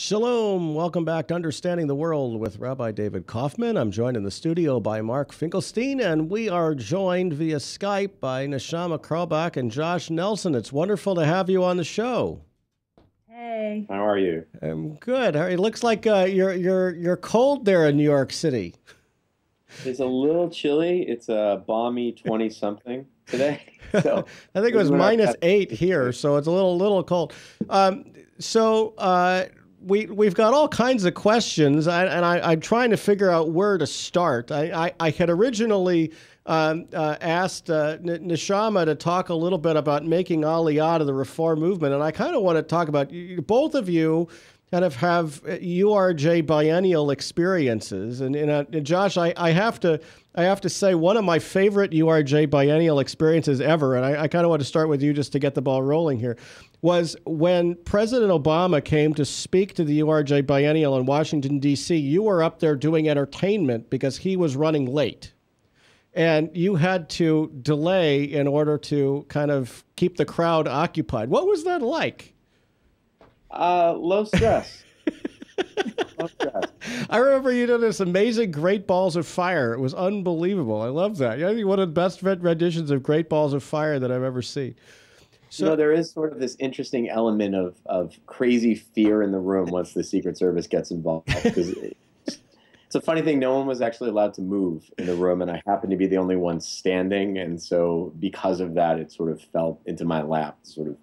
Shalom. Welcome back to Understanding the World with Rabbi David Kaufman. I'm joined in the studio by Mark Finkelstein, and we are joined via Skype by Neshama Carlebach and Josh Nelson. It's wonderful to have you on the show. Hey. How are you? I'm good. It looks like you're cold there in New York City. It's a little chilly. It's a balmy 20-something today. So I think it was -8 here, so it's a little cold. We've got all kinds of questions, and I'm trying to figure out where to start. I had originally asked Neshama to talk a little bit about making Aliyah to the Reform movement, and I kind of want to talk about both of you kind of have URJ Biennial experiences, and Josh, I have to say one of my favorite URJ Biennial experiences ever, and I kind of want to start with you just to get the ball rolling here, was when President Obama came to speak to the URJ Biennial in Washington, D.C., you were up there doing entertainment because he was running late. And you had to delay in order to kind of keep the crowd occupied. What was that like? Low stress. Low stress. I remember you did this amazing Great Balls of Fire. It was unbelievable. I love that. I think one of the best renditions of Great Balls of Fire that I've ever seen. So there is sort of this interesting element of crazy fear in the room once the Secret Service gets involved. Because it's a funny thing. No one was actually allowed to move in the room, and I happened to be the only one standing. And so because of that, it sort of fell into my lap to sort of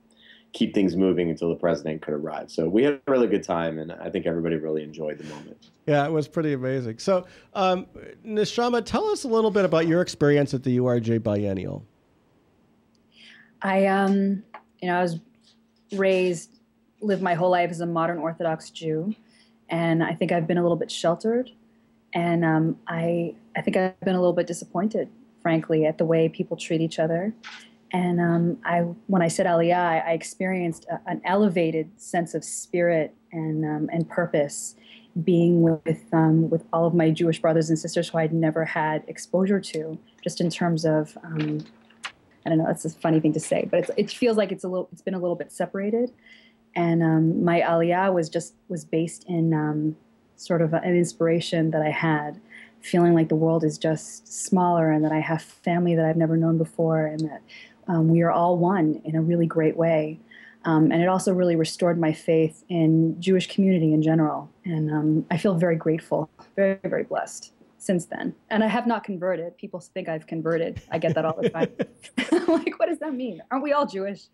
keep things moving until the president could arrive. So we had a really good time, and I think everybody really enjoyed the moment. Yeah, it was pretty amazing. So, Neshama, tell us a little bit about your experience at the URJ Biennial. I was lived my whole life as a modern Orthodox Jew, and I think I've been a little bit sheltered, and I think I've been a little bit disappointed, frankly, at the way people treat each other. And when I said Aliyah, I experienced an elevated sense of spirit and purpose, being with all of my Jewish brothers and sisters who I'd never had exposure to, just in terms of I don't know, that's a funny thing to say, but it feels like it's been a little bit separated. And my Aliyah was based in sort of an inspiration that I had, feeling like the world is just smaller and that I have family that I've never known before, and that we are all one in a really great way. And it also really restored my faith in Jewish community in general. And I feel very grateful, very, very blessed since then. And I have not converted. People think I've converted. I get that all the time. Like, what does that mean? Aren't we all Jewish?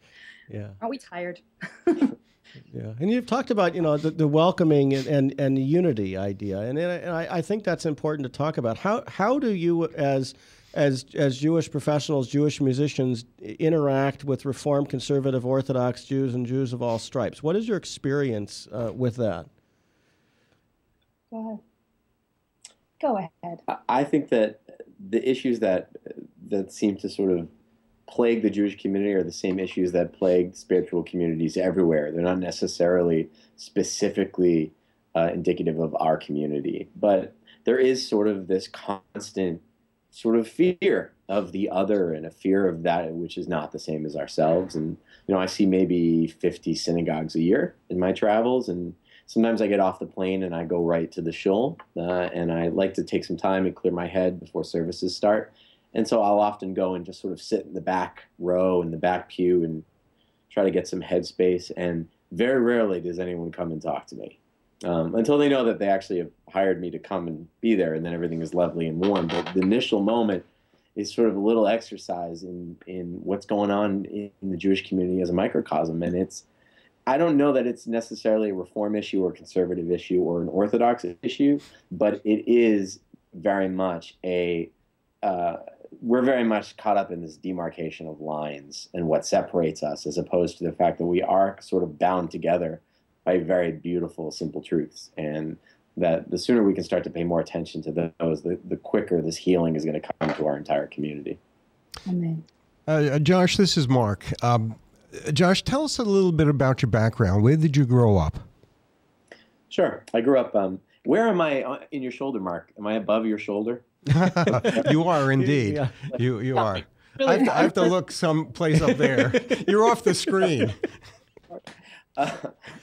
Yeah. Aren't we tired? Yeah. And you've talked about, the welcoming and the unity idea. And I think that's important to talk about. How do you, as Jewish professionals, Jewish musicians, interact with Reform, Conservative, Orthodox Jews and Jews of all stripes? What is your experience with that? Go ahead. I think that the issues that seem to sort of plague the Jewish community are the same issues that plague spiritual communities everywhere. They're not necessarily specifically indicative of our community, but there is sort of this constant sort of fear of the other and a fear of that which is not the same as ourselves. And, I see maybe 50 synagogues a year in my travels, and sometimes I get off the plane and I go right to the shul, and I like to take some time and clear my head before services start. And so I'll often go and just sort of sit in the back row, in the back pew, and try to get some headspace. And very rarely does anyone come and talk to me until they know that they actually have hired me to come and be there, and then everything is lovely and warm. But the initial moment is sort of a little exercise in what's going on in the Jewish community as a microcosm. And I don't know that it's necessarily a Reform issue or a conservative issue or an Orthodox issue, but it is very much we're very much caught up in this demarcation of lines and what separates us, as opposed to the fact that we are sort of bound together by very beautiful, simple truths. And that the sooner we can start to pay more attention to those, the quicker this healing is going to come to our entire community. Amen. Josh, this is Mark. Josh, tell us a little bit about your background. Where did you grow up? Sure. I grew up, where am I in your shoulder, Mark? Am I above your shoulder? You are indeed. Yeah. You are. Really? I have to look someplace up there. You're off the screen.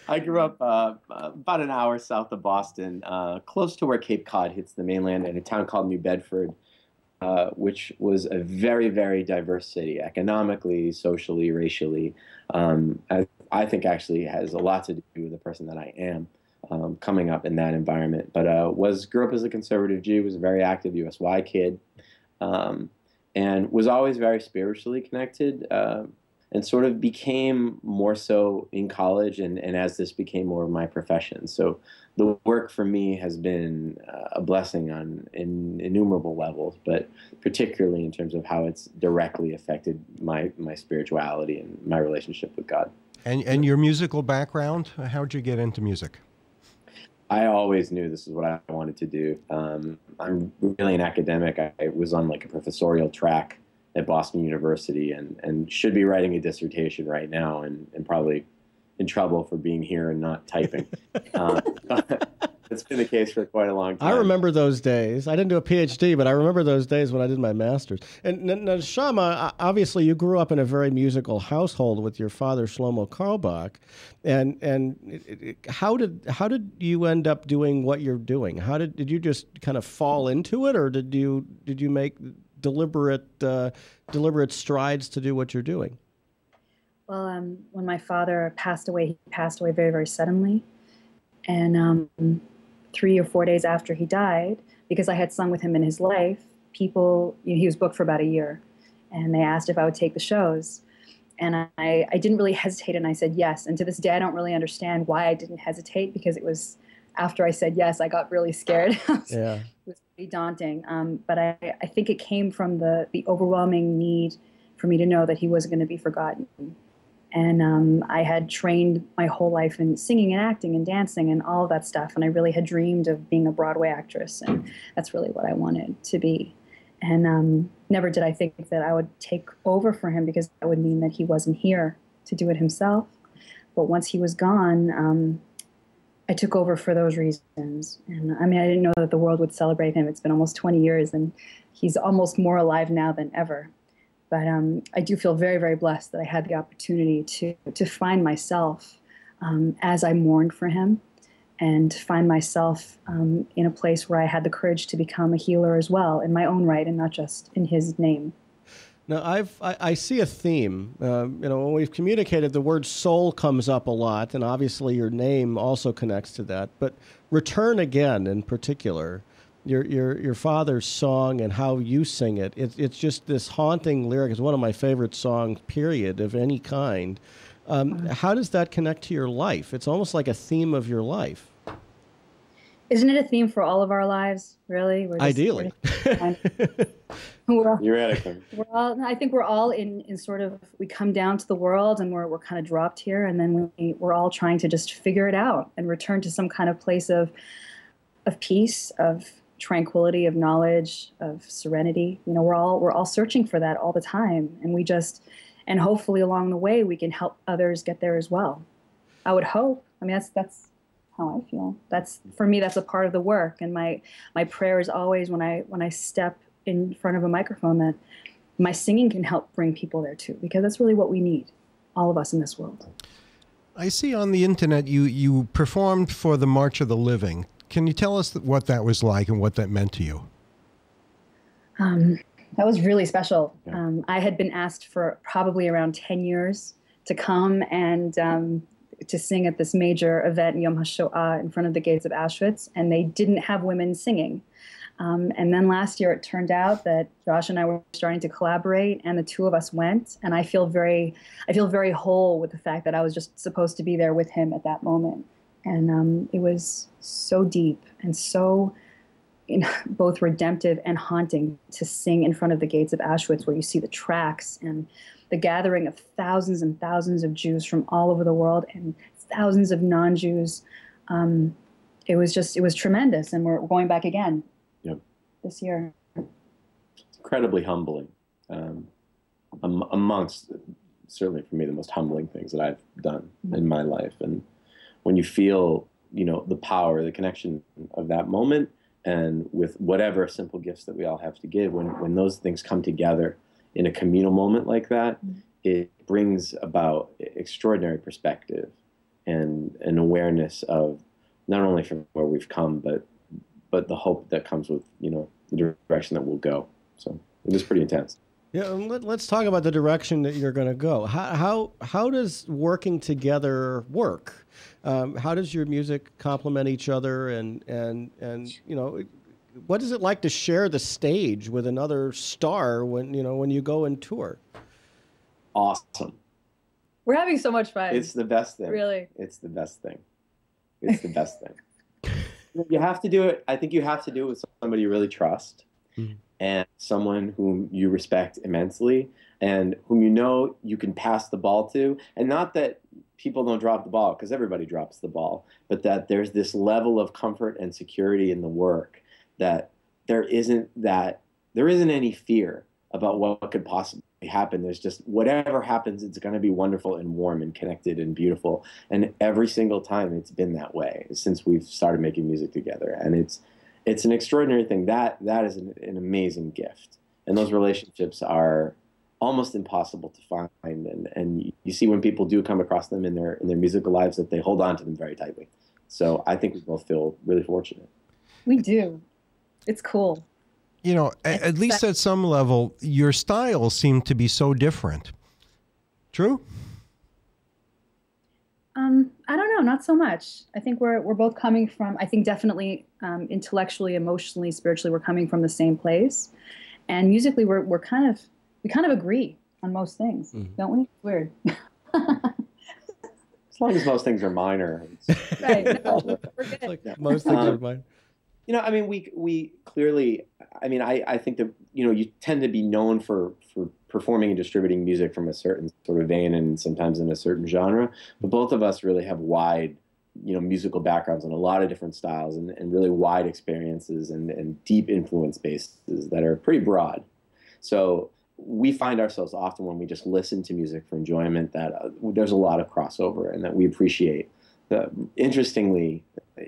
I grew up about an hour south of Boston, close to where Cape Cod hits the mainland, in a town called New Bedford, which was a very, very diverse city, economically, socially, racially. I think actually has a lot to do with the person that I am, coming up in that environment. But grew up as a conservative Jew, was a very active USY kid, and was always very spiritually connected. And sort of became more so in college and as this became more of my profession. So the work for me has been a blessing in innumerable levels, but particularly in terms of how it's directly affected my spirituality and my relationship with God. And your musical background, how'd you get into music? I always knew this is what I wanted to do. I'm really an academic. I was on like a professorial track at Boston University and should be writing a dissertation right now and probably in trouble for being here and not typing. It's been the case for quite a long time. I remember those days. I didn't do a PhD, but I remember those days when I did my master's. And Neshama, obviously you grew up in a very musical household with your father, Shlomo Carlebach. And how did you end up doing what you're doing? Did you just kind of fall into it, or did you make deliberate strides to do what you're doing? Well, when my father passed away, he passed away very, very suddenly. And 3 or 4 days after he died, because I had sung with him in his life, people, he was booked for about a year, and they asked if I would take the shows. And I didn't really hesitate, and I said yes. And to this day, I don't really understand why I didn't hesitate, because it was after I said yes, I got really scared. Yeah. It was pretty daunting. But I think it came from the overwhelming need for me to know that he wasn't going to be forgotten. And I had trained my whole life in singing and acting and dancing and all of that stuff. And I really had dreamed of being a Broadway actress. And that's really what I wanted to be. And never did I think that I would take over for him, because that would mean that he wasn't here to do it himself. But once he was gone, I took over for those reasons. And I mean, I didn't know that the world would celebrate him. It's been almost 20 years, and he's almost more alive now than ever. But I do feel very, very blessed that I had the opportunity to find myself as I mourned for him, and to find myself in a place where I had the courage to become a healer as well, in my own right, and not just in his name. Now, I see a theme. When we've communicated, the word soul comes up a lot, and obviously your name also connects to that. But Return Again, in particular, your father's song and how you sing it, it's just this haunting lyric. It's one of my favorite songs, period, of any kind. How does that connect to your life? It's almost like a theme of your life. Isn't it a theme for all of our lives, really? Ideally. I think we're all in sort of, we come down to the world and we're kind of dropped here, and then we're all trying to just figure it out and return to some kind of place of peace, of tranquility, of knowledge, of serenity. We're all searching for that all the time, and hopefully along the way we can help others get there as well. I would hope. I mean, that's how I feel. For me, that's a part of the work. And my prayer is always, when I step in front of a microphone, that my singing can help bring people there too, because that's really what we need, all of us in this world. I see on the internet you performed for the March of the Living. Can you tell us what that was like and what that meant to you? That was really special. I had been asked for probably around 10 years to come and to sing at this major event, Yom HaShoah, in front of the gates of Auschwitz, and they didn't have women singing. And then last year it turned out that Josh and I were starting to collaborate, and the two of us went, and I feel very whole with the fact that I was just supposed to be there with him at that moment. And it was so deep and so both redemptive and haunting to sing in front of the gates of Auschwitz, where you see the tracks and the gathering of thousands and thousands of Jews from all over the world and thousands of non-Jews. It was tremendous, and we're going back again this year. It's incredibly humbling, amongst certainly for me the most humbling things that I've done in my life. And when you feel, the power, the connection of that moment, and with whatever simple gifts that we all have to give, when those things come together in a communal moment like that, it brings about extraordinary perspective and an awareness of not only from where we've come, but the hope that comes with, the direction that we'll go. So it was pretty intense. Yeah, and let's talk about the direction that you're going to go. How does working together work? How does your music complement each other, and what is it like to share the stage with another star when you go and tour? Awesome. We're having so much fun. It's the best thing. Really. It's the best thing. It's the best thing. You have to do it. I think you have to do it with somebody you really trust, and someone whom you respect immensely, and whom you can pass the ball to. And not that people don't drop the ball, because everybody drops the ball, but that there's this level of comfort and security in the work that there isn't any fear about what could possibly happen. There's just, whatever happens, it's going to be wonderful and warm and connected and beautiful. And every single time it's been that way since we've started making music together. And it's an extraordinary thing. That is an amazing gift. And those relationships are almost impossible to find. And you see when people do come across them in their musical lives, that they hold on to them very tightly. So I think we both feel really fortunate. We do. It's cool. At least at some level, your styles seem to be so different. True? I don't know, not so much. I think we're both coming from, I think definitely intellectually, emotionally, spiritually, we're coming from the same place. And musically, we kind of agree on most things, don't we? Weird. As long as most things are minor. Right. No, we're good. Like most things are minor. I mean, we clearly, I think that, you tend to be known for performing and distributing music from a certain sort of vein and sometimes in a certain genre. But both of us really have wide, musical backgrounds in a lot of different styles and really wide experiences and deep influence bases that are pretty broad. So we find ourselves often when we just listen to music for enjoyment that there's a lot of crossover and that we appreciate. Interestingly,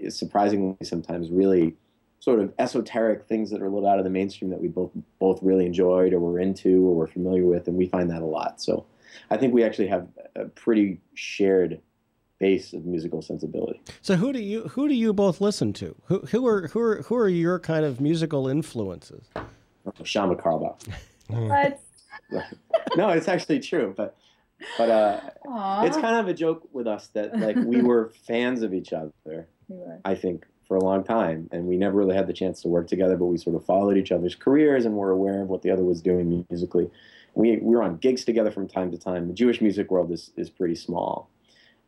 surprisingly sometimes, really sort of esoteric things that are a little out of the mainstream that we both really enjoyed or were into or were familiar with, and we find that a lot. So I think we actually have a pretty shared base of musical sensibility. So who do you both listen to? Who are your kind of musical influences? Neshama Carlebach. What? No, it's actually true, but it's kind of a joke with us that like we were fans of each other. I think for a long time, and we never really had the chance to work together, but we sort of followed each other's careers and were aware of what the other was doing musically. We were on gigs together from time to time. The Jewish music world is pretty small.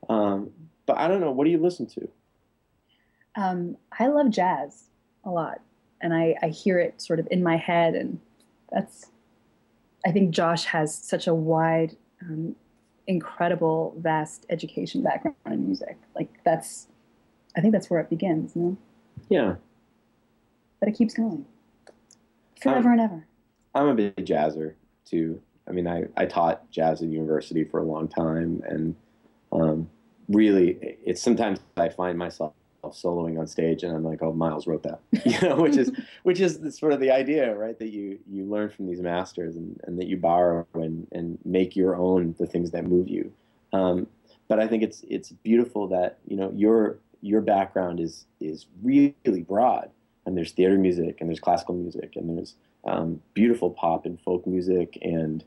But I don't know, what do you listen to? I love jazz a lot, and I hear it sort of in my head, and I think Josh has such a wide, incredible, vast education background in music. I think that's where it begins, Yeah. But it keeps going. Forever and ever. I'm a big jazzer, too. I mean, I taught jazz at university for a long time, and really, it's sometimes I find myself soloing on stage, and I'm like, oh, Miles wrote that, which is sort of the idea, right? That you learn from these masters, and that you borrow and make your own the things that move you. But I think it's beautiful that your background is really broad, and there's theater music, and there's classical music, and there's beautiful pop and folk music, and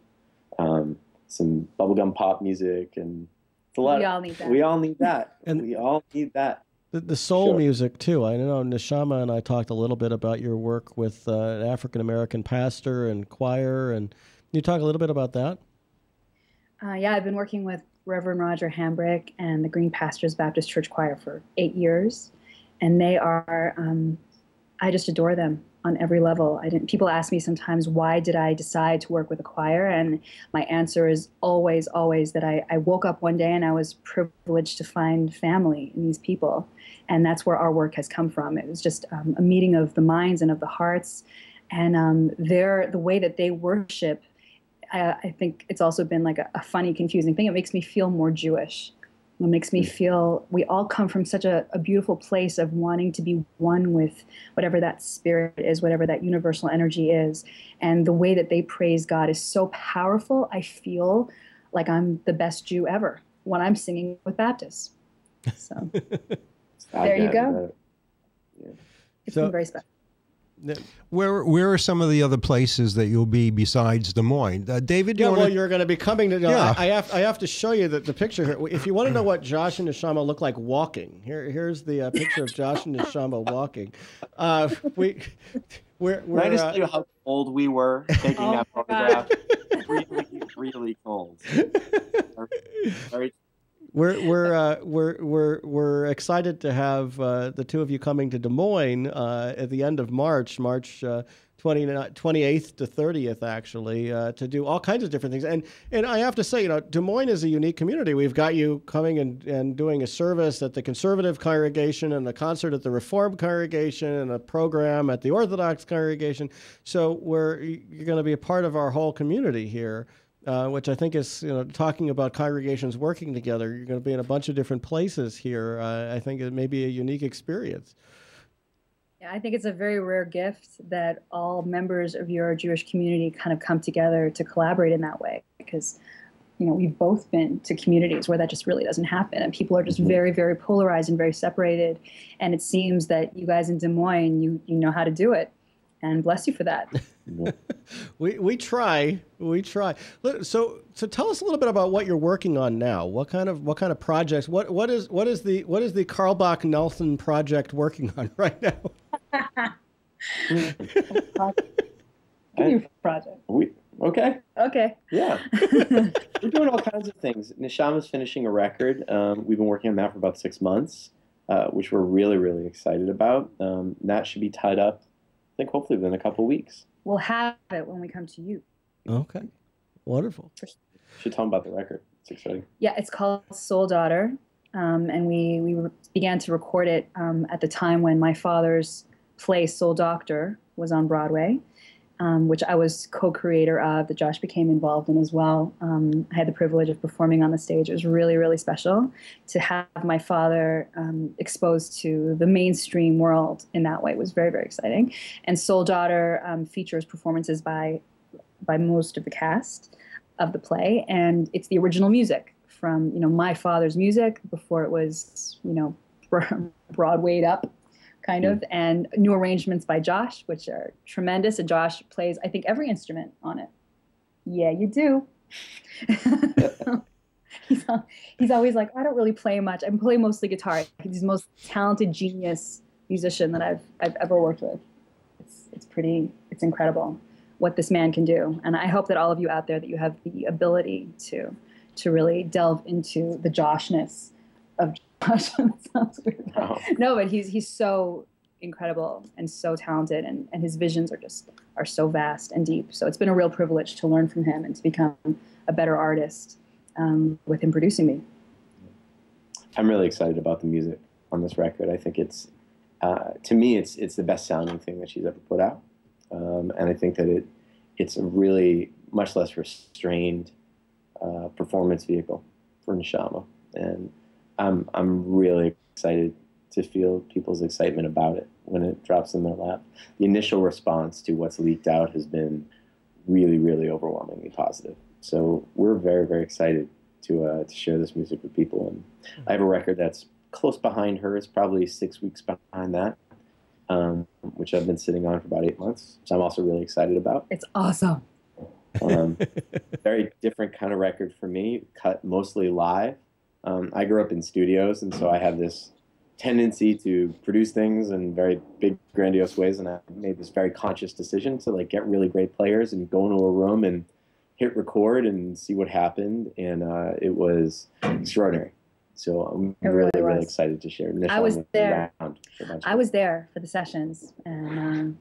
some bubblegum pop music, and it's a lot. We all need that. We all need that. And we all need that. The soul music too. I know Neshama and I talked a little bit about your work with an African American pastor and choir, and can you talk a little bit about that? Yeah, I've been working with Reverend Roger Hambrick and the Green Pastures Baptist Church Choir for 8 years, and they are, I just adore them on every level. People ask me sometimes, why did I decide to work with a choir? And my answer is always, always that I woke up one day and I was privileged to find family in these people. And that's where our work has come from. It was just a meeting of the minds and of the hearts. And the way that they worship, I think it's also been like a funny, confusing thing. It makes me feel more Jewish. It makes me feel we all come from such a beautiful place of wanting to be one with whatever that spirit is, whatever that universal energy is. And the way that they praise God is so powerful. I feel like I'm the best Jew ever when I'm singing with Baptists. So there you go. Yeah. It's been very special. Where are some of the other places that you'll be besides Des Moines? David, you're going to be coming to. I have to show you the picture here. If you want to know what Josh and Neshama look like walking, here's the picture of Josh and Neshama walking. Can I just tell you how cold we were taking that photograph? Really, really cold. Very. We're excited to have the two of you coming to Des Moines at the end of March 28th to 30th, actually, to do all kinds of different things. And I have to say, Des Moines is a unique community. We've got you coming and doing a service at the Conservative congregation and a concert at the Reformed congregation and a program at the Orthodox congregation. So you're going to be a part of our whole community here. Which I think is, talking about congregations working together. You're going to be in a bunch of different places here. I think it may be a unique experience. Yeah, I think it's a very rare gift that all members of your Jewish community kind of come together to collaborate in that way, because, we've both been to communities where that just really doesn't happen, and people are just very, very polarized and very separated. And it seems that you guys in Des Moines, you know how to do it. And bless you for that. We try. So tell us a little bit about what you're working on now. What kind of projects? What is the Carlebach Nelson project working on right now? Project. Okay. Okay. Yeah. We're doing all kinds of things. Neshama's finishing a record. We've been working on that for about 6 months, which we're really, really excited about. That should be tied up, I think, hopefully within a couple of weeks. We'll have it when we come to you. Okay. Wonderful. Should tell them about the record. It's exciting. Yeah, it's called Soul Daughter. And we began to record it at the time when my father's play Soul Doctor was on Broadway, which I was co-creator of, that Josh became involved in as well. I had the privilege of performing on the stage. It was really, really special to have my father exposed to the mainstream world in that way. It was very, very exciting. And Soul Daughter features performances by most of the cast of the play, and it's the original music from my father's music before it was Broadwayed up, kind of, and new arrangements by Josh, which are tremendous. And Josh plays, I think, every instrument on it. Yeah, you do. He's always like, I don't really play much. I play mostly guitar. He's the most talented genius musician that I've ever worked with. It's incredible what this man can do. And I hope that all of you out there, that you have the ability to really delve into the Joshness of Josh. That sounds weird. Wow. No, but he's so incredible and so talented, and his visions are so vast and deep. So it's been a real privilege to learn from him and to become a better artist with him producing me. I'm really excited about the music on this record. I think it's, to me, it's the best sounding thing that she's ever put out. And I think that it's a really much less restrained performance vehicle for Neshama. And I'm really excited to feel people's excitement about it when it drops in their lap. The initial response to what's leaked out has been really, really overwhelmingly positive. So we're very, very excited to share this music with people. And I have a record that's close behind hers, probably 6 weeks behind that, which I've been sitting on for about 8 months, which I'm also really excited about. It's awesome. Very different kind of record for me, cut mostly live. I grew up in studios, and so I have this tendency to produce things in very big, grandiose ways, and I made this very conscious decision to get really great players and go into a room and hit record and see what happened, and it was extraordinary. So I'm really excited to share. I was there. I was there for the sessions, and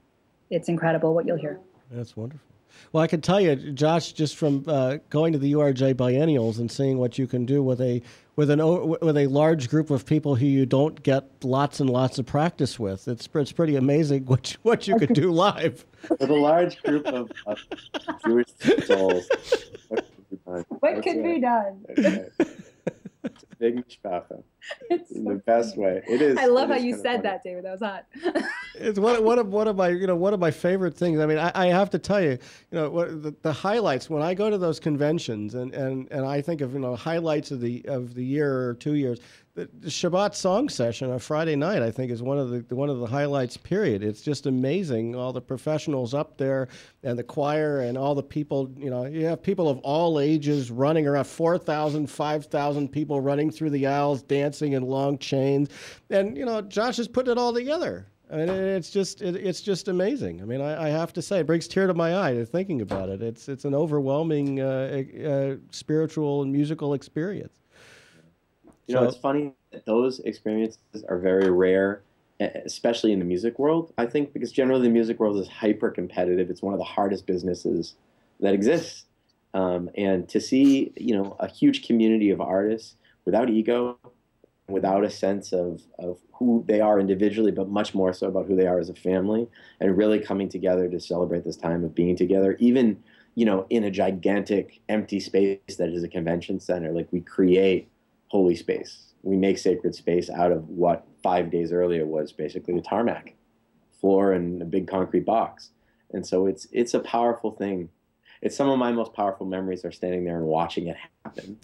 it's incredible what you'll hear. That's wonderful. Well, I can tell you, Josh, just from going to the URJ Biennials and seeing what you can do with a large group of people who you don't get lots and lots of practice with, it's pretty amazing what you could do live. With a large group of Jewish souls, what could be done? Big mishpacha. In the best way. It is. I love how you said that, David. That was hot. It's one of my favorite things. I mean, I have to tell you, the highlights when I go to those conventions and I think of highlights of the year or 2 years. the Shabbat song session on Friday night, I think, is one of the highlights. Period. It's just amazing. All the professionals up there, and the choir, and all the people. You know, you have people of all ages running around, 4,000, 5,000 people running through the aisles, dancing in long chains, and you know, Josh has put it all together. I mean, it's just amazing. I mean, I have to say, it brings tear to my eye thinking about it. It's an overwhelming spiritual and musical experience. You know, it's funny that those experiences are very rare, especially in the music world, I think, because generally the music world is hyper competitive. It's one of the hardest businesses that exists. And to see, you know, a huge community of artists without ego, without a sense of who they are individually, but much more so about who they are as a family, and really coming together to celebrate this time of being together, even, you know, in a gigantic empty space that is a convention center. Like, we create holy space. We make sacred space out of what 5 days earlier was basically the tarmac floor and a big concrete box. And so it's a powerful thing. It's some of my most powerful memories are standing there and watching it happen.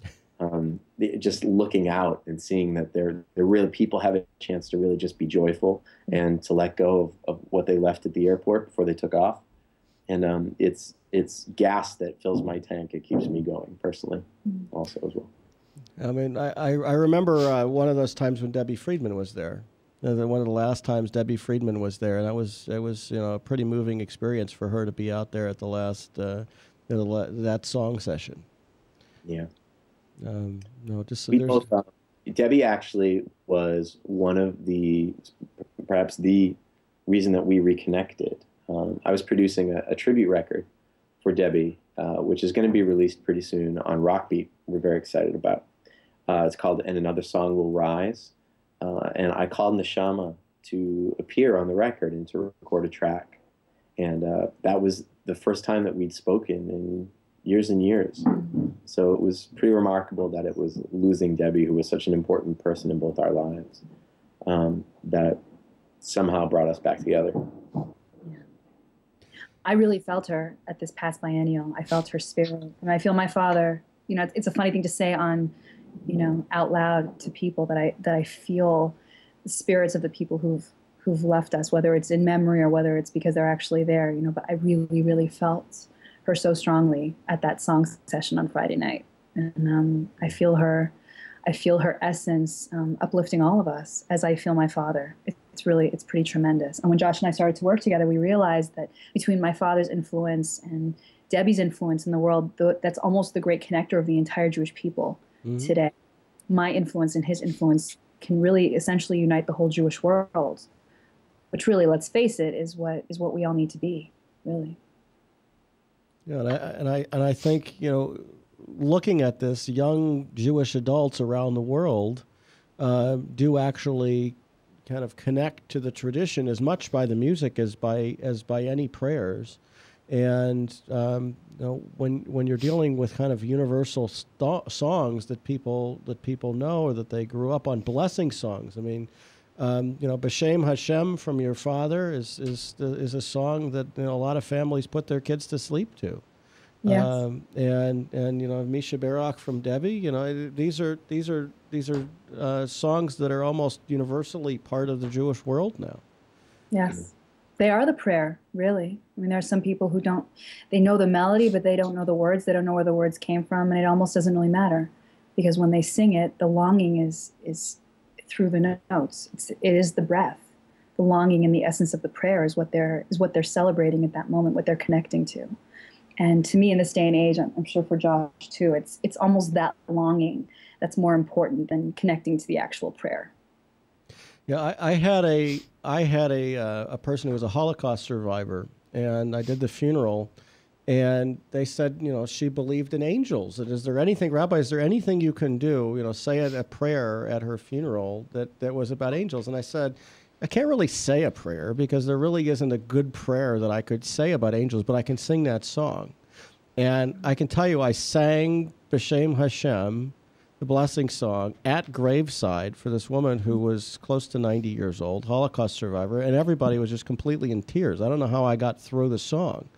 Just looking out and seeing that they're really, people have a chance to really just be joyful and to let go of what they left at the airport before they took off. And it's gas that fills my tank. It keeps me going personally also as well. I mean, I remember one of those times when Debbie Friedman was there. One of the last times Debbie Friedman was there, and it was you know, a pretty moving experience for her to be out there at the last that song session. Yeah. No, just Debbie actually was one of perhaps the reason that we reconnected. I was producing a tribute record for Debbie, which is going to be released pretty soon on Rockbeat. We're very excited about. It's called "And Another Song Will Rise," and I called Neshama to appear on the record and to record a track, and that was the first time that we'd spoken in years and years. So it was pretty remarkable that it was losing Debbie, who was such an important person in both our lives, that somehow brought us back together. I really felt her at this past biennial. I felt her spirit, and I feel my father. You know, it's a funny thing to say on, you know, out loud to people, that I feel the spirits of the people who've left us, whether it's in memory or whether it's because they're actually there. You know, but I really, really felt her so strongly at that song session on Friday night, and I feel her essence uplifting all of us, as I feel my father. It's pretty tremendous. And when Josh and I started to work together, we realized that between my father's influence and Debbie's influence in the world, that's almost the great connector of the entire Jewish people today. My influence and his influence can really essentially unite the whole Jewish world, which really, let's face it, is what we all need to be, really. Yeah, and I think, you know, looking at this, young Jewish adults around the world do actually kind of connect to the tradition as much by the music as by any prayers. And you know, when you're dealing with kind of universal songs that people know, or that they grew up on, blessing songs. I mean, you know, B'Shem Hashem from your father is a song that, you know, a lot of families put their kids to sleep to. Yes. And you know, Misha Barak from Debbie, you know, these are songs that are almost universally part of the Jewish world now. Yes. They are the prayer, really. I mean, there are some people who they know the melody, but they don't know the words. They don't know where the words came from, and it almost doesn't really matter, because when they sing it, the longing is through the notes. It is the breath. The longing and the essence of the prayer is what they're celebrating at that moment, what they're connecting to. And to me, in this day and age, I'm sure for Josh too, it's almost that longing that's more important than connecting to the actual prayer. Yeah, I had a person who was a Holocaust survivor, and I did the funeral, and they said, you know, she believed in angels. And is there anything, Rabbi, is there anything you can do, you know, say a prayer at her funeral that was about angels? And I said, I can't really say a prayer because there really isn't a good prayer that I could say about angels, but I can sing that song. And I can tell you, I sang B'Shem Hashem, the blessing song, at graveside for this woman who was close to 90 years old, Holocaust survivor, and everybody was just completely in tears. I don't know how I got through the song,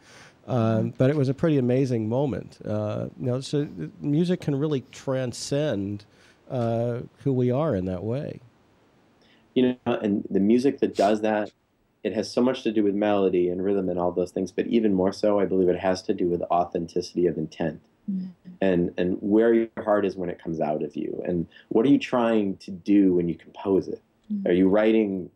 but it was a pretty amazing moment. You know, so music can really transcend who we are in that way. You know, and the music that does that, it has so much to do with melody and rhythm and all those things, but even more so, I believe it has to do with authenticity of intent. Mm-hmm. And where your heart is when it comes out of you, and what are you trying to do when you compose it? Mm-hmm. Are you writing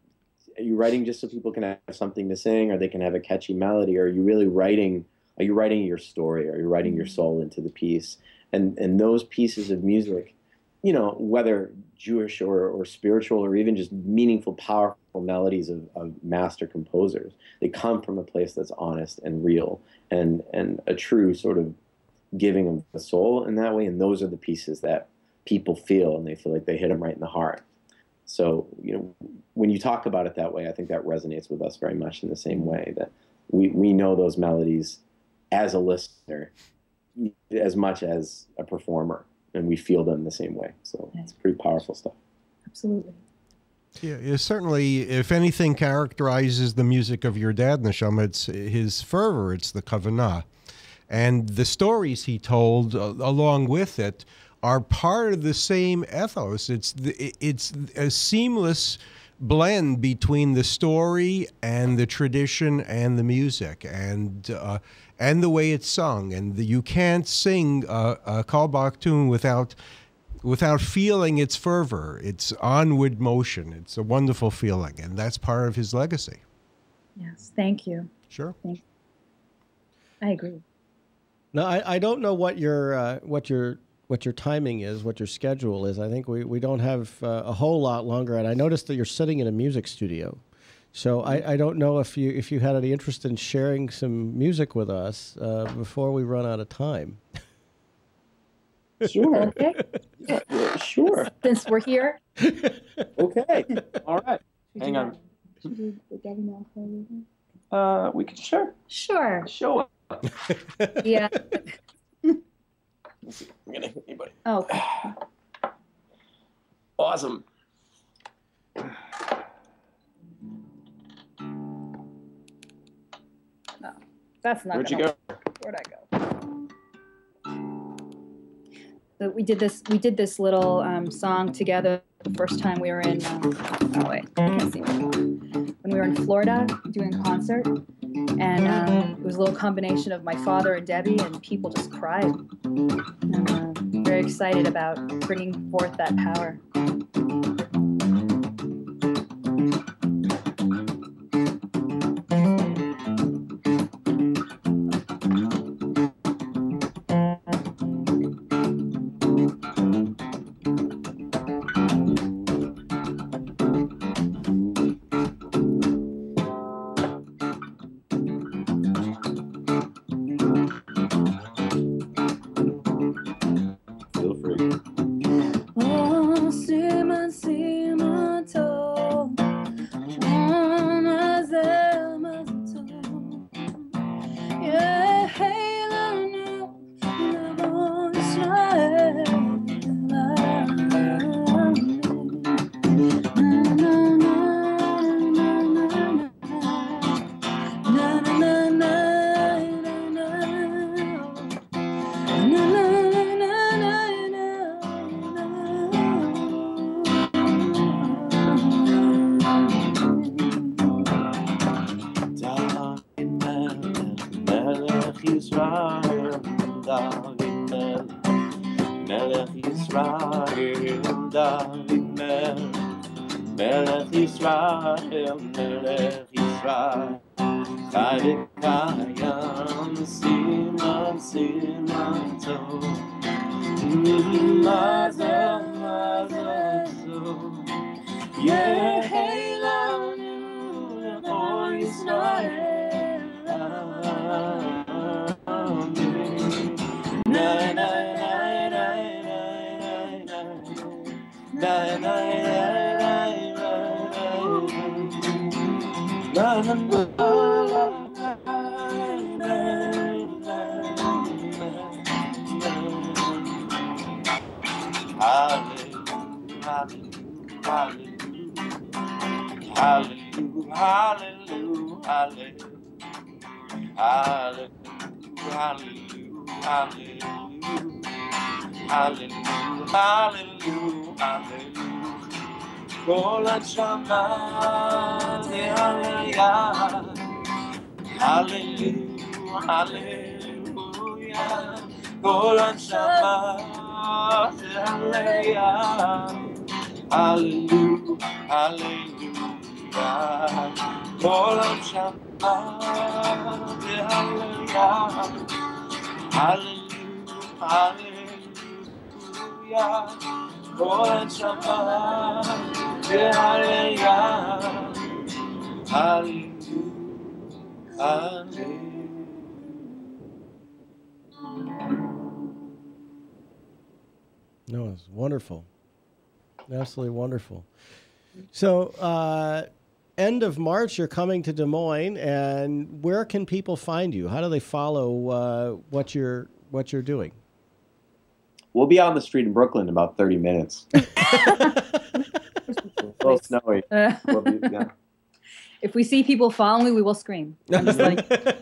just so people can have something to sing, or they can have a catchy melody? Or are you really writing? Are you writing your story? Are you writing your soul into the piece? And those pieces of music, you know, whether Jewish or spiritual, or even just meaningful, powerful melodies of master composers, they come from a place that's honest and real, and a true sort of giving of the soul in that way. And those are the pieces that people feel, and they feel like they hit them right in the heart. So, you know, when you talk about it that way, I think that resonates with us very much in the same way, that we know those melodies as a listener as much as a performer, and we feel them the same way. So it's pretty powerful stuff. Absolutely. Yeah, certainly, if anything characterizes the music of your dad, Neshama, it's his fervor, it's the kavanah. And the stories he told along with it are part of the same ethos. It's a seamless blend between the story and the tradition and the music and the way it's sung. And you can't sing a Carlebach tune without feeling its fervor, its onward motion. It's a wonderful feeling, and that's part of his legacy. Yes, thank you. Sure. Thank you. I agree. Now, I don't know what your timing is, what your schedule is. I think we don't have a whole lot longer, and I noticed that you're sitting in a music studio. So I don't know if you had any interest in sharing some music with us before we run out of time. Sure. Okay. Yeah, sure. Since we're here. Okay. All right. Hang on. Should we do the government closing? We can sure. Sure. Sure. Yeah. Let's see. I'm gonna hit anybody. Oh. Awesome. No, that's not. Where'd you go? Where'd I go? So we did this little song together the first time we were in. Oh wait, I can't see it. When we were in Florida doing a concert, and it was a little combination of my father and Debbie, and people just cried. And I'm very excited about bringing forth that power. hallelujah, hallelujah, hallelujah. Kol hanshama hallelujah, hallelujah, hallelujah. Kol hanshama hallelujah, hallelujah, hallelujah. Kol hanshama hallelujah. Hallelujah, hallelujah, Lord Shama, hallelujah, hallelujah, hallelujah. No, it's wonderful. Absolutely wonderful. So, end of March, you're coming to Des Moines, and where can people find you? How do they follow what you're doing? We'll be out on the street in Brooklyn in about 30 minutes. A little snowy. We'll be, yeah. If we see people following me, we will scream. I'm just like. Did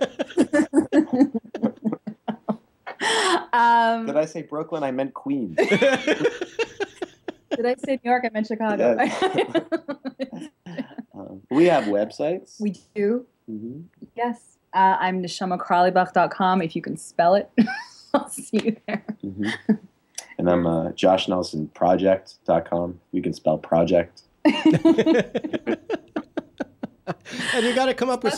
I say Brooklyn? I meant Queens. Did I say New York? I meant Chicago. Yes. We have websites. We do. Mm-hmm. Yes. I'm NeshamaCarlebach.com. If you can spell it, I'll see you there. Mm-hmm. And I'm JoshNelsonProject.com. You can spell project. And you got to come up with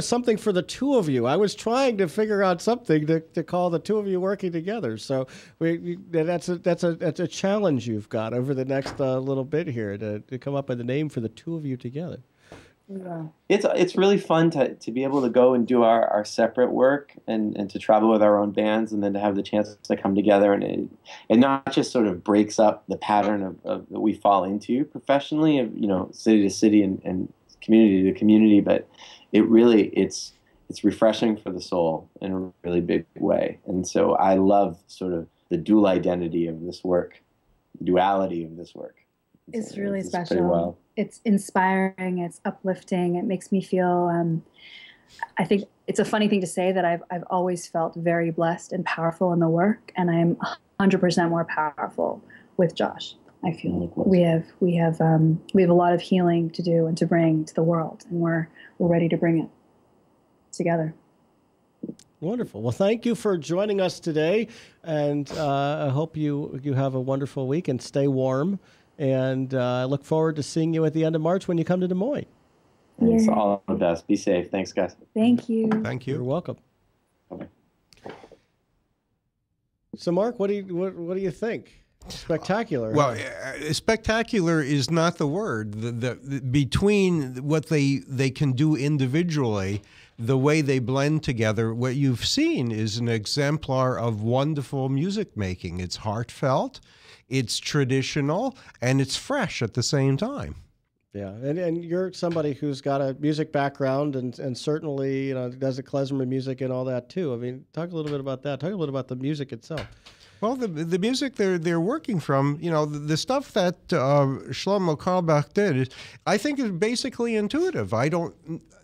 something for the two of you. I was trying to figure out something to call the two of you working together. So that's a challenge you've got over the next little bit here to come up with a name for the two of you together. Yeah. It's really fun to be able to go and do our separate work and to travel with our own bands, and then to have the chance to come together, and it not just sort of breaks up the pattern of that we fall into professionally, of city to city and community to community, but it's refreshing for the soul in a really big way. And so I love sort of the dual identity of this work, duality of this work. It's really special. Pretty wild. It's inspiring. It's uplifting. It makes me feel. I think it's a funny thing to say that I've always felt very blessed and powerful in the work, and I'm 100% more powerful with Josh. I feel like we have a lot of healing to do and to bring to the world, and we're ready to bring it together. Wonderful. Well, thank you for joining us today, and I hope you have a wonderful week and stay warm. And I look forward to seeing you at the end of March when you come to Des Moines. It's all the best. Be safe. Thanks, guys. Thank you. Thank you. You're welcome. Okay. So, Mark, what do you think? Spectacular. Well, spectacular is not the word. Between what they can do individually, the way they blend together, what you've seen is an exemplar of wonderful music making. It's heartfelt, it's traditional, and it's fresh at the same time. Yeah, and you're somebody who's got a music background and certainly does the klezmer music and all that too. I mean, talk a little bit about that. Talk a little bit about the music itself. Well, the music they're working from, the stuff that Shlomo Carlebach did, I think is basically intuitive. I don't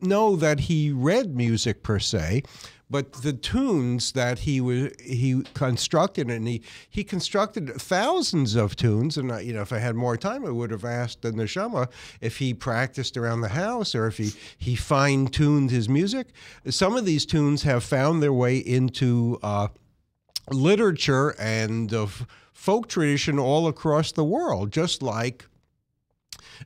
know that he read music per se, but the tunes that he constructed, and he constructed thousands of tunes. And if I had more time, I would have asked the Neshama if he practiced around the house or if he fine-tuned his music. Some of these tunes have found their way into literature and folk tradition all across the world, just like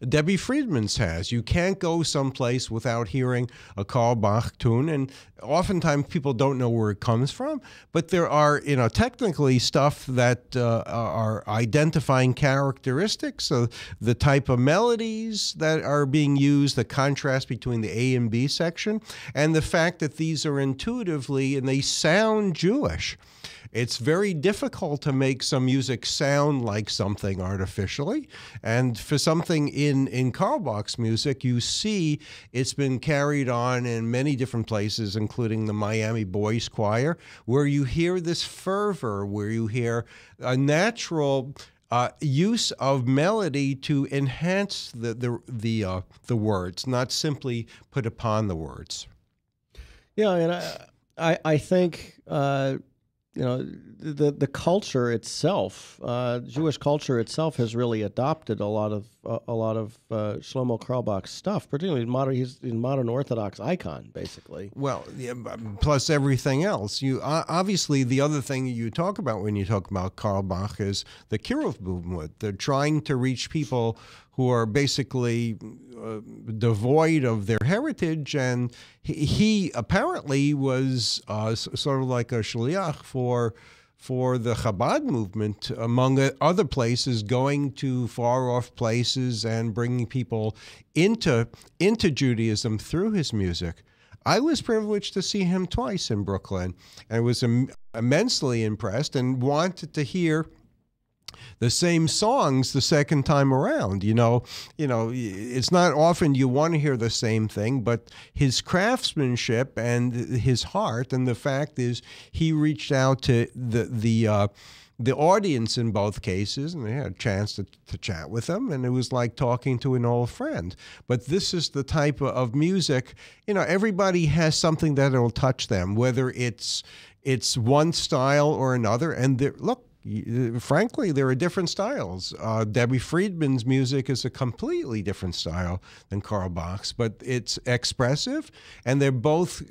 Debbie Friedman's has. You can't go someplace without hearing a Carlebach tune, and oftentimes people don't know where it comes from, but there are, technically stuff that are identifying characteristics of the type of melodies that are being used, the contrast between the A and B section, and the fact that these are intuitively, and they sound Jewish. It's very difficult to make some music sound like something artificially. And for something in Carlebach's music, you see it's been carried on in many different places, including the Miami Boys Choir, where you hear this fervor, where you hear a natural use of melody to enhance the words, not simply put upon the words. Yeah, and I think the culture itself, Jewish culture itself, has really adopted a lot of Shlomo Carlebach's stuff, particularly he's a modern Orthodox icon, basically. Well, yeah, plus everything else. You obviously, the other thing you talk about when you talk about Carlebach is the Kiruv movement. They're trying to reach people who are basically devoid of their heritage, and he apparently was sort of like a shliach for the Chabad movement, among other places, going to far-off places and bringing people into Judaism through his music. I was privileged to see him twice in Brooklyn, and was immensely impressed and wanted to hear the same songs the second time around. It's not often you want to hear the same thing, but his craftsmanship and his heart, and the fact is he reached out to the audience in both cases, and they had a chance to chat with them, and it was like talking to an old friend. But this is the type of music, everybody has something that will touch them, whether it's one style or another. And look, frankly, there are different styles. Debbie Friedman's music is a completely different style than Carlebach's, but it's expressive, and they're both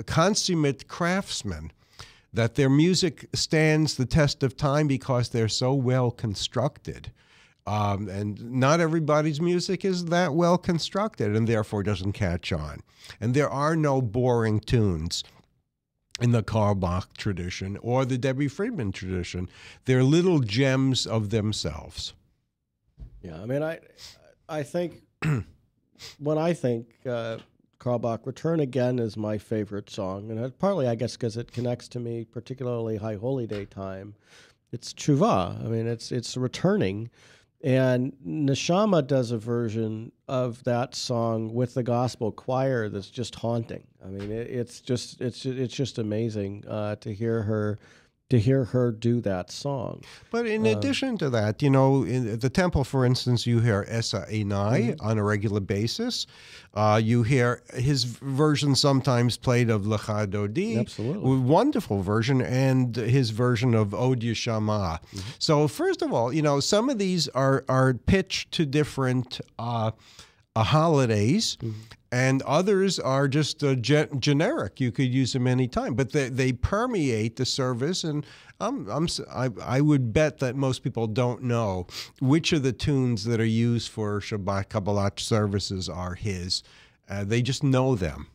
consummate craftsmen. That their music stands the test of time because they're so well constructed. And not everybody's music is that well constructed, and therefore doesn't catch on. And there are no boring tunes in the Carlebach tradition or the Debbie Friedman tradition. They're little gems of themselves. Yeah, I mean, I think when I think Carlebach, Return Again is my favorite song, and partly, I guess, because it connects to me, particularly High Holy Day time. It's tshuva. I mean, it's returning, and Neshama does a version of that song with the gospel choir that's just haunting. I mean, it's just amazing to hear her do that song. But in addition to that, in the temple, for instance, you hear Esa Einai on a regular basis. You hear his version sometimes played of Lecha Dodi. Absolutely. Wonderful version, and his version of Od Yeshama. So first of all, some of these are pitched to different holidays, and others are just generic. You could use them anytime, but they permeate the service. And I would bet that most people don't know which of the tunes that are used for Shabbat Kabbalah services are his. They just know them.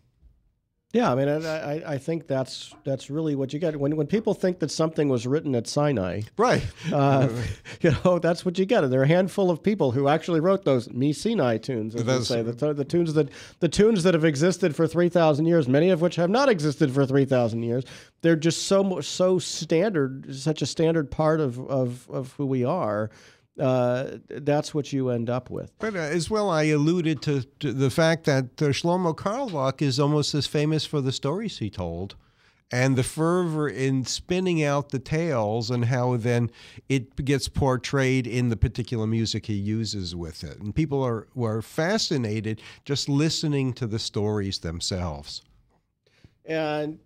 Yeah, I mean, I think that's really what you get when people think that something was written at Sinai. Right. That's what you get. There are a handful of people who actually wrote those Sinai tunes, as they say, the tunes that have existed for 3,000 years, many of which have not existed for 3,000 years. They're just so standard, such a standard part of who we are. That's what you end up with. But as well, I alluded to the fact that Shlomo Carlebach is almost as famous for the stories he told and the fervor in spinning out the tales, and how then it gets portrayed in the particular music he uses with it. And people were fascinated just listening to the stories themselves. And,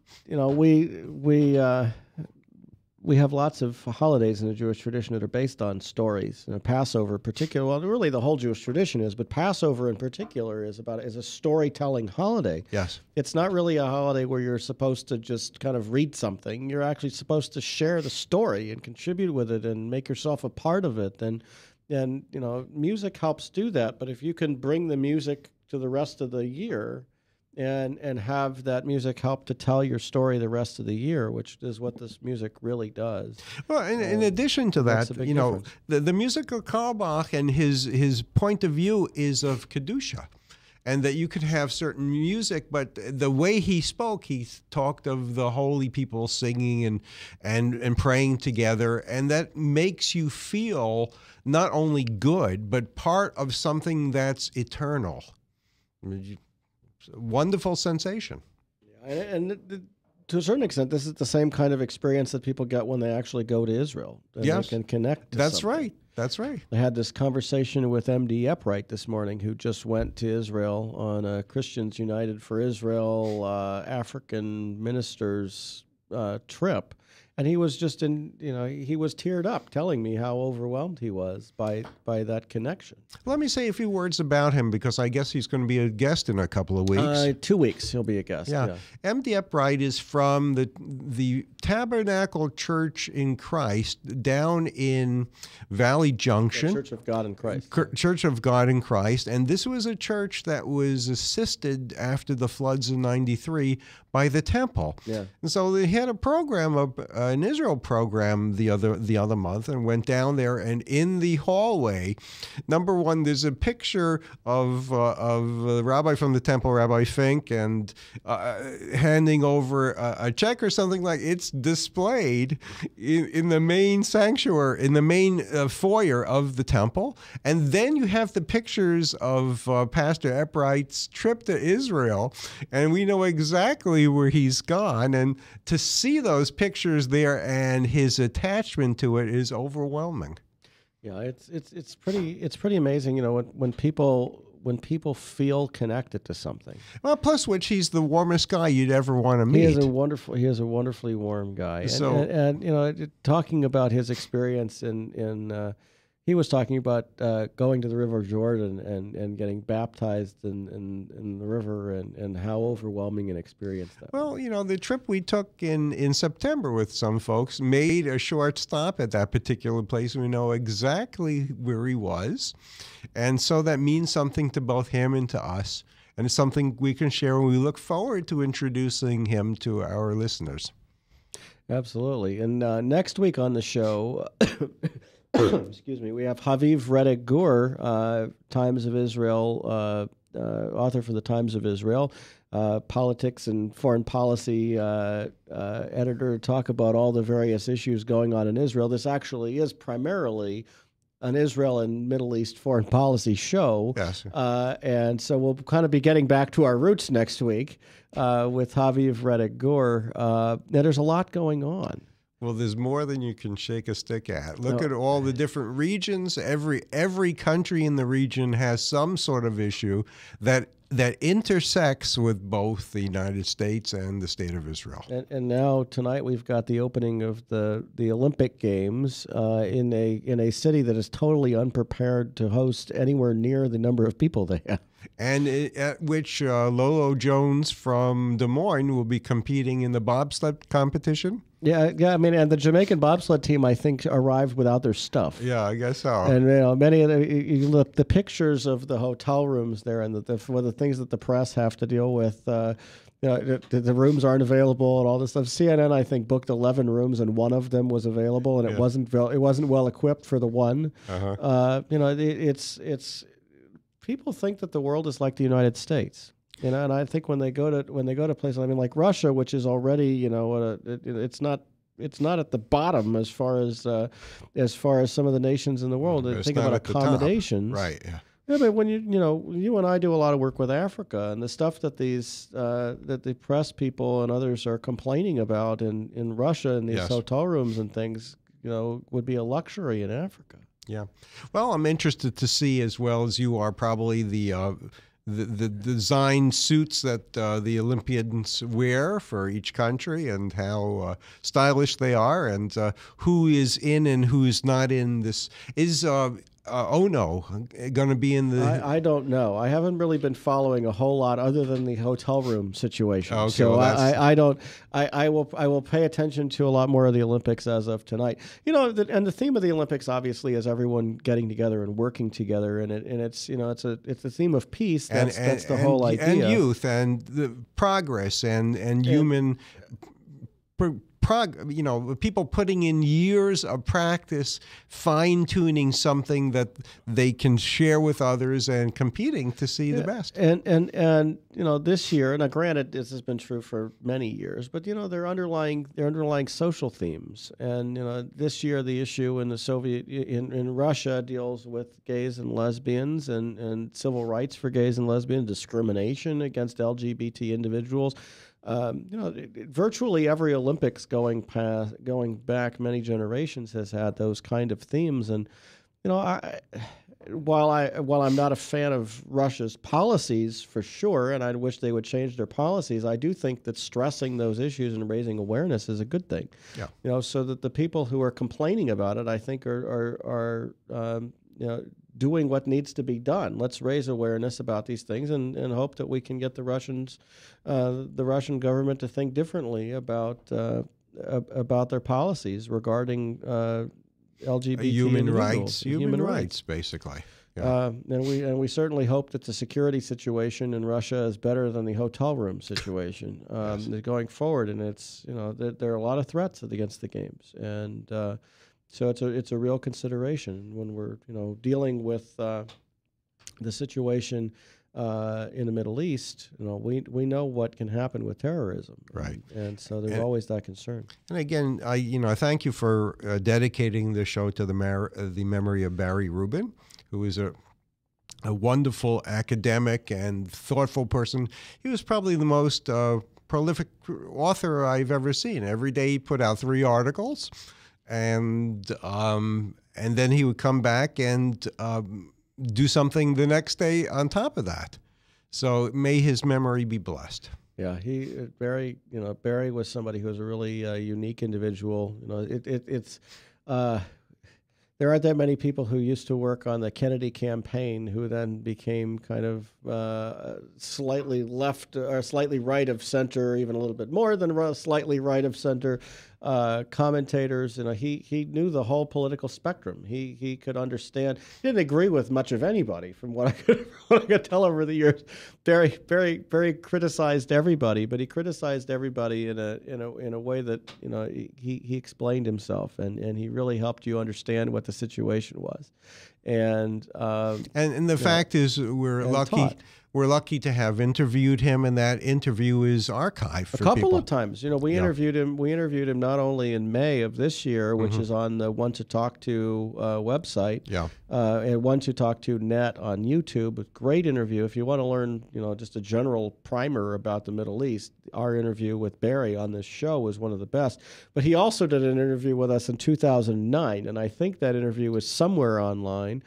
we have lots of holidays in the Jewish tradition that are based on stories. Passover, in particular, well, really the whole Jewish tradition is, but Passover in particular is a storytelling holiday. Yes, it's not really a holiday where you're supposed to just kind of read something. You're actually supposed to share the story and contribute with it and make yourself a part of it. And music helps do that. But if you can bring the music to the rest of the year, and have that music help to tell your story the rest of the year, which is what this music really does. Well, in addition to that, the music of Carlebach and his point of view is of Kedusha, and that you could have certain music, but the way he spoke, he talked of the holy people singing and praying together, and that makes you feel not only good, but part of something that's eternal. Wonderful sensation. And to a certain extent, this is the same kind of experience that people get when they actually go to Israel. And yes. They can connect to That's something. right. That's right. I had this conversation with MD Epwright this morning, who just went to Israel on a Christians United for Israel African Ministers trip. And he was just he was teared up telling me how overwhelmed he was by that connection. Let me say a few words about him, because I guess he's going to be a guest in a couple of weeks. 2 weeks he'll be a guest. Yeah. M.D. Upright is from the Tabernacle Church in Christ down in Valley Junction. The Church of God in Christ. Church of God in Christ. And this was a church that was assisted after the floods in 93 by the temple. Yeah. And so they had a program, an Israel program the other month, and went down there, and in the hallway, number one, there's a picture of the rabbi from the temple, Rabbi Fink, and handing over a check or something like. It's displayed in the main sanctuary, in the main foyer of the temple, and then you have the pictures of Pastor Upright's trip to Israel, and we know exactly where he's gone, and to see those pictures there and his attachment to it is overwhelming. Yeah, it's pretty amazing, when people feel connected to something. Well, plus which he's the warmest guy you'd ever want to meet. He is a wonderfully warm guy. So, and talking about his experience he was talking about going to the River Jordan and getting baptized in the river and how overwhelming an experience that was. Well, the trip we took in September with some folks made a short stop at that particular place. We know exactly where he was. And so that means something to both him and to us. And it's something we can share, and we look forward to introducing him to our listeners. Absolutely. And next week on the show... excuse me, we have Haviv Redek Gur, Times of Israel, author for the Times of Israel, politics and foreign policy editor, to talk about all the various issues going on in Israel. This actually is primarily an Israel and Middle East foreign policy show. Yes. And so we'll kind of be getting back to our roots next week with Haviv Redek Gur. There's a lot going on. Well, there's more than you can shake a stick at. Look at all the different regions. Every country in the region has some sort of issue that intersects with both the United States and the State of Israel. And now tonight we've got the opening of the Olympic Games in a city that is totally unprepared to host anywhere near the number of people they have. And at which Lolo Jones from Des Moines will be competing in the bobsled competition. Yeah. I mean, and the Jamaican bobsled team, I think, arrived without their stuff. Yeah, I guess so. And many of you look the pictures of the hotel rooms there, and the things that the press have to deal with. The rooms aren't available and all this stuff. CNN, I think, booked 11 rooms, and one of them was available, and it wasn't well equipped for the one. It's people think that the world is like the United States. And I think when they go to places, I mean, like Russia, which is already, it's not at the bottom as far as some of the nations in the world. It's think not about at the top. accommodations, Right? Yeah. Yeah, but when you and I do a lot of work with Africa, and the stuff that that the press people and others are complaining about in Russia and these hotel rooms and things, would be a luxury in Africa. Yeah. Well, I'm interested to see, as well as you are, probably the design suits that the Olympians wear for each country, and how stylish they are, and who is in and who is not in this. Is Ono going to be in the... I don't know. I haven't really been following a whole lot other than the hotel room situation. Okay, so well, I don't. I will pay attention to a lot more of the Olympics as of tonight. And the theme of the Olympics obviously is everyone getting together and working together, and it's a theme of peace. That's the whole idea. And youth and the progress and human. People putting in years of practice, fine-tuning something that they can share with others, and competing to see the best. And this year, now granted, this has been true for many years, but they're underlying social themes. And this year, the issue in in Russia deals with gays and lesbians and civil rights for gays and lesbians, discrimination against LGBT individuals. Virtually every Olympics going back many generations has had those kind of themes, and while I'm not a fan of Russia's policies for sure, and I wish they would change their policies, I do think that stressing those issues and raising awareness is a good thing. Yeah. So that the people who are complaining about it, I think, are doing what needs to be done. Let's raise awareness about these things and hope that we can get the Russian government to think differently about their policies regarding LGBT human rights, basically. Yeah. And we certainly hope that the security situation in Russia is better than the hotel room situation going forward. And it's there are a lot of threats against the games, and so it's a real consideration when we're dealing with the situation in the Middle East. We know what can happen with terrorism, right? And so there's always that concern. And again, I thank you for dedicating the show to the memory of Barry Rubin, who is a wonderful academic and thoughtful person. He was probably the most prolific author I've ever seen. Every day he put out 3 articles, and then he would come back and do something the next day on top of that. So may his memory be blessed. Yeah, Barry was somebody who was a really unique individual. There aren't that many people who used to work on the Kennedy campaign who then became kind of slightly left or slightly right of center, or even a little bit more than slightly right of center commentators. He knew the whole political spectrum. He could understand. He didn't agree with much of anybody, from what I could tell over the years. Very, very, very criticized everybody, but he criticized everybody in a way that he explained himself, and he really helped you understand what the situation was. And the fact is, we're lucky. Taught. We're lucky to have interviewed him, and that interview is archived for a couple people. of times. We interviewed him. We interviewed him not only in May of this year, which is on the One to Talk To website, and One to Talk To net on YouTube. A great interview. If you want to learn, just a general primer about the Middle East, our interview with Barry on this show was one of the best. But he also did an interview with us in 2009, and I think that interview is somewhere online.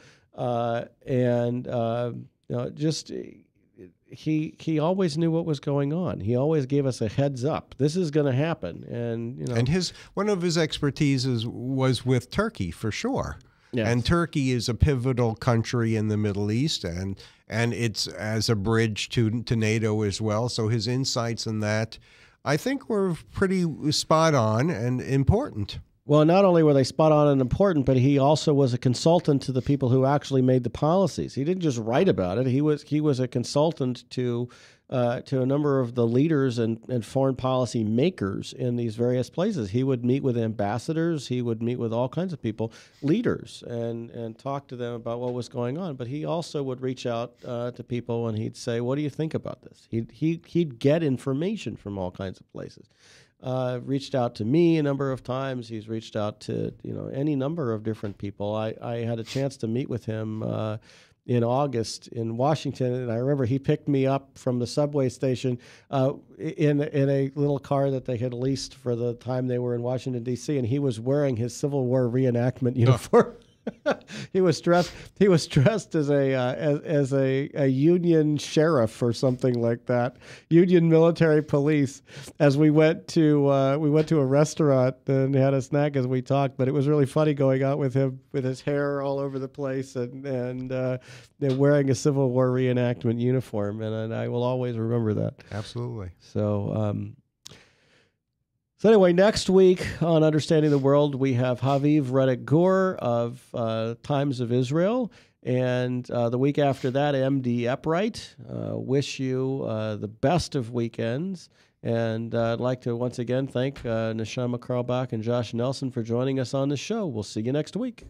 He always knew what was going on. He always gave us a heads up. This is going to happen, and And one of his expertises was with Turkey for sure. Yes. And Turkey is a pivotal country in the Middle East, and it's as a bridge to NATO as well. So his insights in that, I think, were pretty spot on and important. Well, not only were they spot on and important, but he also was a consultant to the people who actually made the policies. He didn't just write about it. He was a consultant to a number of the leaders and foreign policy makers in these various places. He would meet with ambassadors. He would meet with all kinds of people, leaders, and talk to them about what was going on. But he also would reach out to people, and he'd say, "What do you think about this?" He'd get information from all kinds of places. Reached out to me a number of times. He's reached out to any number of different people. I had a chance to meet with him in August in Washington, and I remember he picked me up from the subway station in a little car that they had leased for the time they were in Washington D.C. and he was wearing his Civil War reenactment uniform. He was dressed as a Union sheriff or something like that, Union military police. As we went to a restaurant and had a snack as we talked. But it was really funny going out with him with his hair all over the place and wearing a Civil War reenactment uniform, and I will always remember that. Absolutely. So anyway, next week on Understanding the World, we have Haviv Reddick-Gur of Times of Israel. And the week after that, MD Eppright. Wish you the best of weekends. And I'd like to once again thank Neshama Carlebach and Josh Nelson for joining us on the show. We'll see you next week.